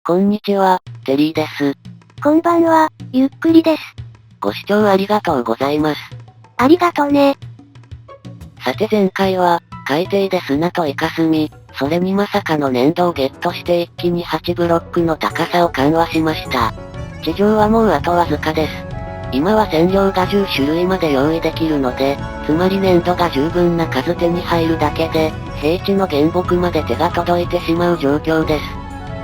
こんにちは、テリーです。こんばんは、ゆっくりです。ご視聴ありがとうございます。ありがとね。さて前回は、海底で砂とイカスミ、それにまさかの粘土をゲットして一気に8ブロックの高さを緩和しました。地上はもうあとわずかです。今は染料が10種類まで用意できるので、つまり粘土が十分な数手に入るだけで、平地の原木まで手が届いてしまう状況です。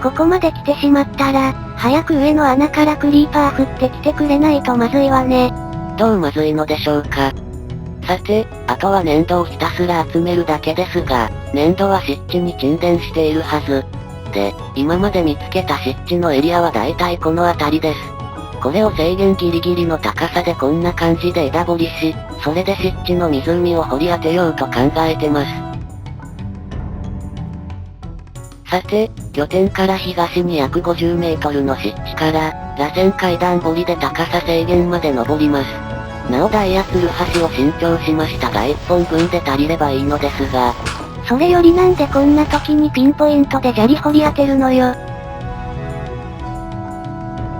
ここまで来てしまったら、早く上の穴からクリーパー振ってきてくれないとまずいわね。どうまずいのでしょうか。さて、あとは粘土をひたすら集めるだけですが、粘土は湿地に沈殿しているはず。で、今まで見つけた湿地のエリアは大体この辺りです。これを制限ギリギリの高さでこんな感じで枝掘りし、それで湿地の湖を掘り当てようと考えてます。さて、拠点から東に約50メートルの湿地から、螺旋階段掘りで高さ制限まで登ります。なお台圧る橋を新調しましたが1本分で足りればいいのですが。それよりなんでこんな時にピンポイントで砂利掘り当てるのよ。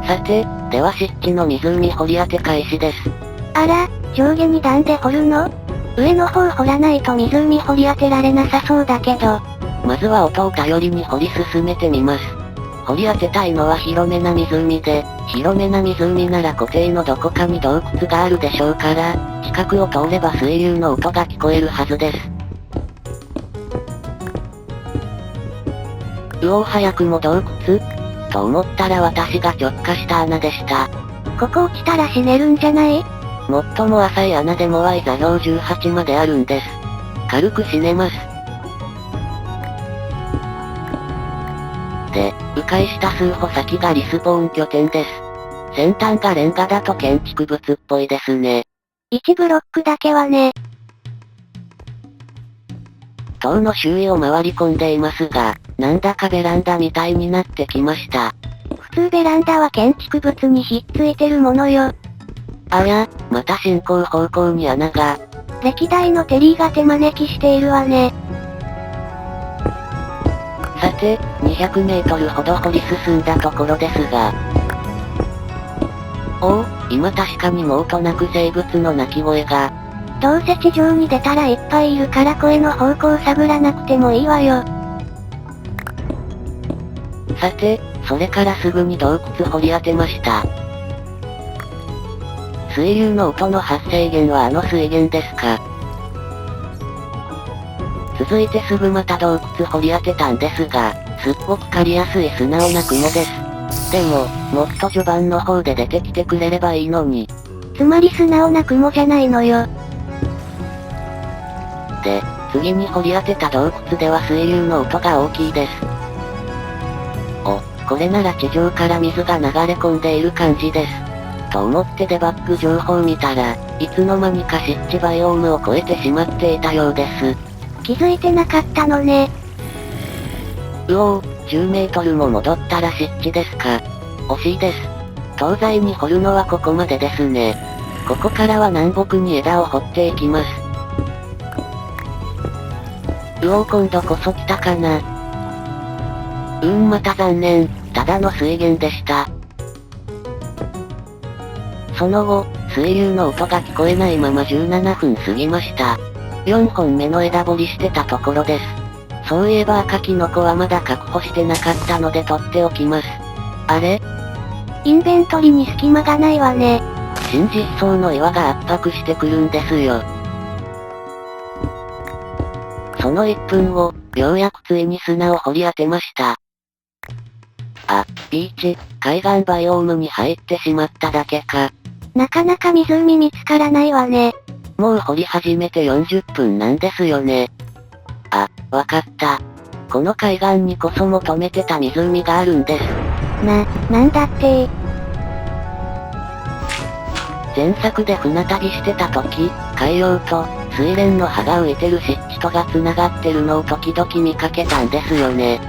さて、では湿地の湖掘り当て開始です。あら、上下に段で掘るの？上の方掘らないと湖掘り当てられなさそうだけど。まずは音を頼りに掘り進めてみます。掘り当てたいのは広めな湖で、広めな湖なら湖底のどこかに洞窟があるでしょうから、近くを通れば水流の音が聞こえるはずです。早くも洞窟？と思ったら私が直下した穴でした。ここ落ちたら死ねるんじゃない？最も浅い穴でも Y 座標18まであるんです。軽く死ねます。で、迂回した数歩先がリスポーン拠点です。先端がレンガだと建築物っぽいですね。1ブロックだけはね。塔の周囲を回り込んでいますが、なんだかベランダみたいになってきました。普通ベランダは建築物にひっついてるものよ。あや、また進行方向に穴が。歴代のテリーが手招きしているわね。さて、200メートルほど掘り進んだところですが。今確かにもうとなく生物の鳴き声が。どうせ地上に出たらいっぱいいるから声の方向探らなくてもいいわよ。さて、それからすぐに洞窟掘り当てました。水流の音の発生源はあの水源ですか。続いてすぐまた洞窟掘り当てたんですが、すっごく刈りやすい素直な雲です。でも、もっと序盤の方で出てきてくれればいいのに。つまり素直な雲じゃないのよ。で、次に掘り当てた洞窟では水流の音が大きいです。これなら地上から水が流れ込んでいる感じです。と思ってデバッグ情報を見たら、いつの間にか湿地バイオームを超えてしまっていたようです。気づいてなかったのね。10メートルも戻ったら湿地ですか。惜しいです。東西に掘るのはここまでですね。ここからは南北に枝を掘っていきます。今度こそ来たかな。また残念、ただの水源でした。その後、水流の音が聞こえないまま17分過ぎました。4本目の枝掘りしてたところです。そういえば赤キノコはまだ確保してなかったので取っておきます。あれ？インベントリに隙間がないわね。新実装の岩が圧迫してくるんですよ。その1分後、ようやくついに砂を掘り当てました。ビーチ、海岸バイオームに入ってしまっただけか。なかなか湖見つからないわね。もう掘り始めて40分なんですよね。わかった。この海岸にこそ求めてた湖があるんです。なんだって前作で船旅してた時、海洋と水蓮の葉が浮いてる湿地とが繋がってるのを時々見かけたんですよね。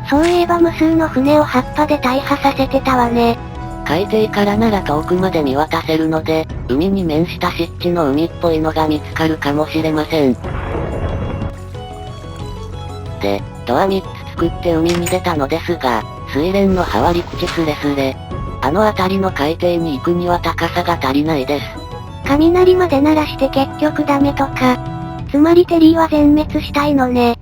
そういえば無数の船を葉っぱで大破させてたわね。海底からなら遠くまで見渡せるので、海に面した湿地の海っぽいのが見つかるかもしれません。で、ドア3つ作って海に出たのですが、水蓮の葉は陸地スレスレ。あの辺りの海底に行くには高さが足りないです。雷まで鳴らして結局ダメとか。つまりテリーは全滅したいのね。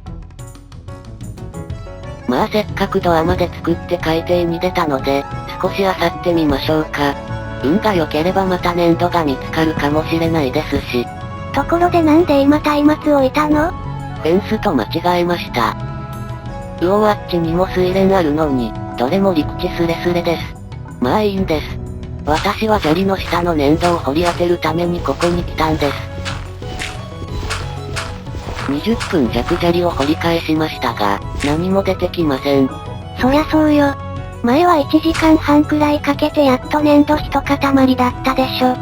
まあせっかくドアまで作って海底に出たので、少し漁ってみましょうか。運が良ければまた粘土が見つかるかもしれないですし。ところでなんで今松明置いたの？フェンスと間違えました。うおあっちにも水蓮あるのに、どれも陸地スレスレです。まあいいんです。私は砂利の下の粘土を掘り当てるためにここに来たんです。20分弱砂利を掘り返しましたが、何も出てきません。そりゃそうよ。前は1時間半くらいかけてやっと粘土一塊だったでしょ。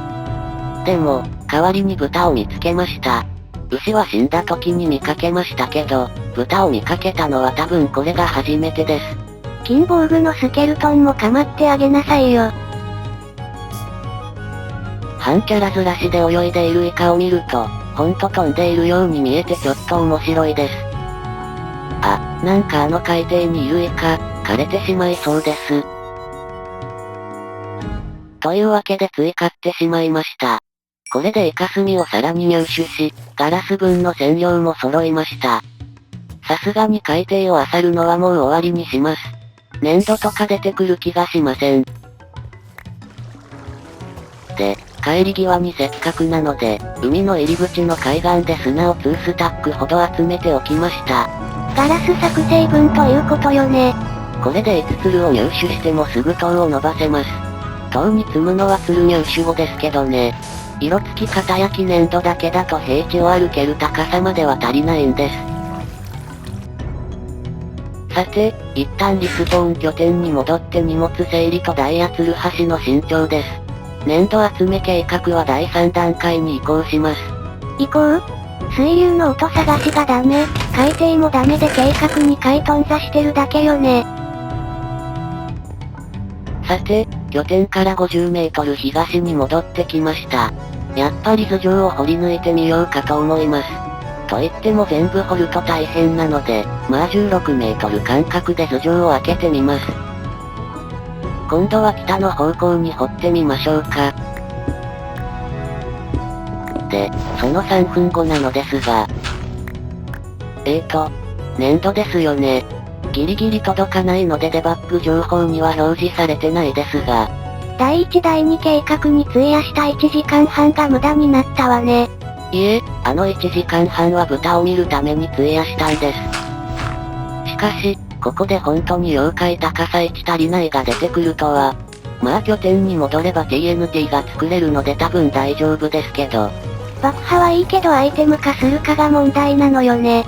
でも、代わりに豚を見つけました。牛は死んだ時に見かけましたけど、豚を見かけたのは多分これが初めてです。キンボーグのスケルトンも構ってあげなさいよ。半キャラずらしで泳いでいるイカを見ると、ほんと飛んでいるように見えてちょっと面白いです。あ、なんかあの海底にいるイカ、枯れてしまいそうです。というわけでつい買ってしまいました。これでイカ墨をさらに入手し、ガラス分の染料も揃いました。さすがに海底を漁るのはもう終わりにします。粘土とか出てくる気がしません。で、帰り際にせっかくなので、海の入り口の海岸で砂を2スタックほど集めておきました。ガラス作成分ということよね。これで5つるを入手してもすぐ塔を伸ばせます。塔に積むのはつる入手後ですけどね。色付き型焼き粘土だけだと平地を歩ける高さまでは足りないんです。さて、一旦リスポーン拠点に戻って荷物整理と台やつる橋の慎重です。粘土集め計画は第3段階に移行します。移行？水流の音探しがダメ、海底もダメで計画に回頓挫してるだけよね。さて、拠点から50メートル東に戻ってきました。やっぱり頭上を掘り抜いてみようかと思います。と言っても全部掘ると大変なので、まあ16メートル間隔で頭上を開けてみます。今度は北の方向に掘ってみましょうか。で、その3分後なのですが。粘土ですよね。ギリギリ届かないのでデバッグ情報には表示されてないですが。第1第2計画に費やした1時間半が無駄になったわね。いえ、あの1時間半は豚を見るために費やしたんです。しかし、ここで本当に妖怪高さ1足りないが出てくるとは。まあ拠点に戻れば TNT が作れるので多分大丈夫ですけど。爆破はいいけどアイテム化するかが問題なのよね。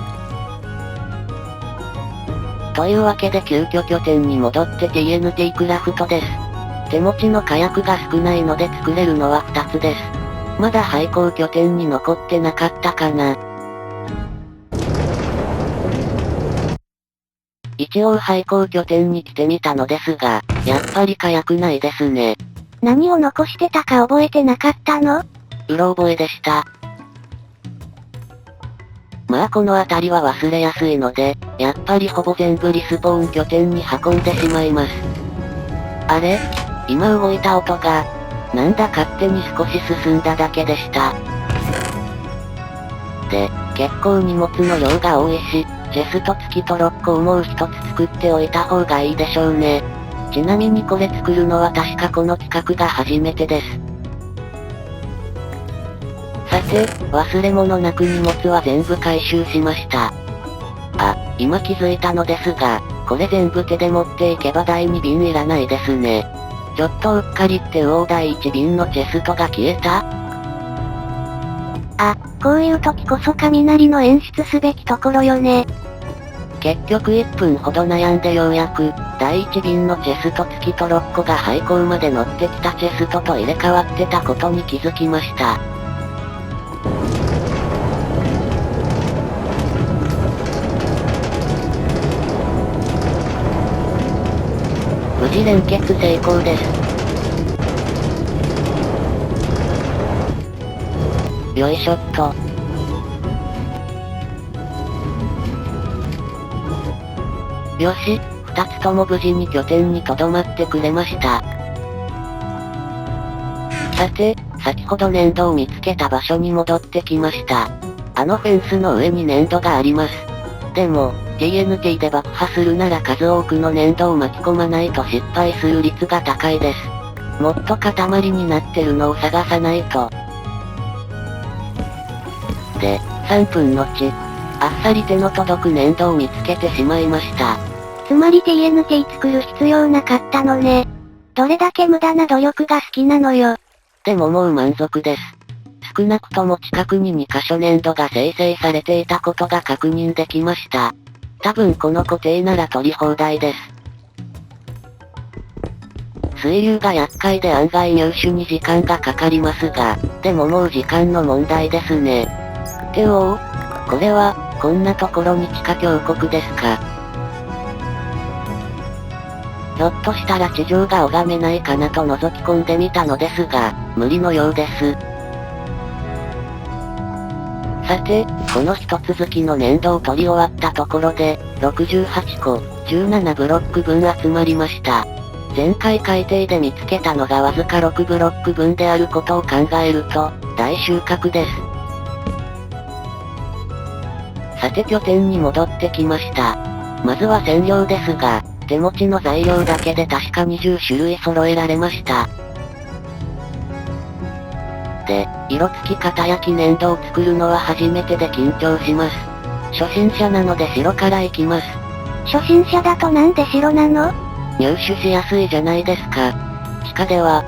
というわけで急遽拠点に戻って TNT クラフトです。手持ちの火薬が少ないので作れるのは2つです。まだ廃校拠点に残ってなかったかな。一応廃校拠点に来てみたのですが、やっぱり火薬ないですね。何を残してたか覚えてなかったの？うろ覚えでした。まあこの辺りは忘れやすいので、やっぱりほぼ全部リスポーン拠点に運んでしまいます。あれ？今動いた音が、なんだ勝手に少し進んだだけでした。で、結構荷物の量が多いし、チェスト付きトロッコをもう一つ作っておいた方がいいでしょうね。ちなみにこれ作るのは確かこの企画が初めてです。さて、忘れ物なく荷物は全部回収しました。あ、今気づいたのですが、これ全部手で持っていけば第2便いらないですね。ちょっとうっかりって第1便のチェストが消えた？あ、こういう時こそ雷の演出すべきところよね。結局1分ほど悩んでようやく、第1便のチェスト付きトロッコが廃校まで乗ってきたチェストと入れ替わってたことに気づきました。無事連結成功です。よいしょっと。よし、二つとも無事に拠点に留まってくれました。さて、先ほど粘土を見つけた場所に戻ってきました。あのフェンスの上に粘土があります。でも、TNT で爆破するなら数多くの粘土を巻き込まないと失敗する率が高いです。もっと塊になってるのを探さないと。で、3分後、あっさり手の届く粘土を見つけてしまいました。つまり TNT 作る必要なかったのね。どれだけ無駄な努力が好きなのよ。でももう満足です。少なくとも近くに2箇所粘土が生成されていたことが確認できました。多分この固定なら取り放題です。水流が厄介で案外入手に時間がかかりますが、でももう時間の問題ですね。ってこれは、こんなところに地下峡谷ですか。ひょっとしたら地上が拝めないかなと覗き込んでみたのですが、無理のようです。さて、この一続きの粘土を取り終わったところで、68個、17ブロック分集まりました。前回海底で見つけたのがわずか6ブロック分であることを考えると、大収穫です。さて拠点に戻ってきました。まずは染料ですが、手持ちの材料だけで確か20種類揃えられました。で、色付き型焼き粘土を作るのは初めてで緊張します。初心者なので白からいきます。初心者だとなんで白なの？入手しやすいじゃないですか。地下では。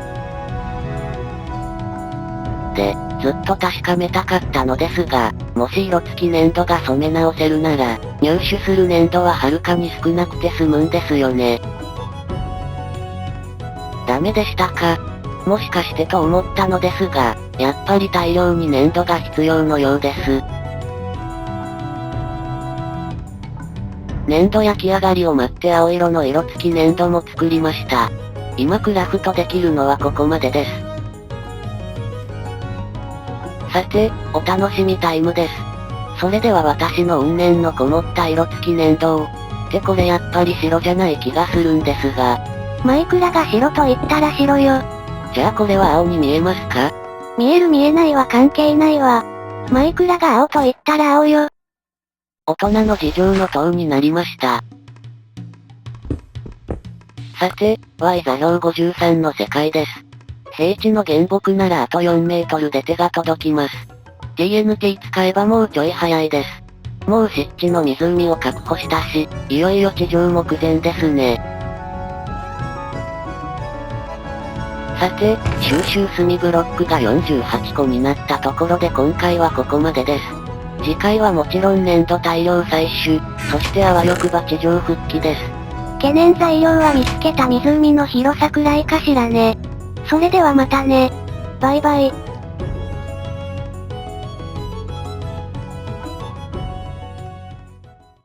で、ずっと確かめたかったのですが、もし色付き粘土が染め直せるなら、入手する粘土ははるかに少なくて済むんですよね。ダメでしたか？もしかしてと思ったのですが、やっぱり大量に粘土が必要のようです。粘土焼き上がりを待って青色の色付き粘土も作りました。今クラフトできるのはここまでです。さて、お楽しみタイムです。それでは私の怨念のこもった色付き粘土を。ってこれやっぱり白じゃない気がするんですが。マイクラが白と言ったら白よ。じゃあこれは青に見えますか？見える見えないは関係ないわ。マイクラが青と言ったら青よ。大人の事情の塔になりました。さて、Y 座標53の世界です。平地の原木ならあと4メートルで手が届きます。TNT 使えばもうちょい早いです。もう湿地の湖を確保したし、いよいよ地上目前ですね。さて、収集済ブロックが48個になったところで今回はここまでです。次回はもちろん粘土大量採取、そしてあわよくば地上復帰です。懸念材料は見つけた湖の広さくらいかしらね。それではまたね。バイバイ。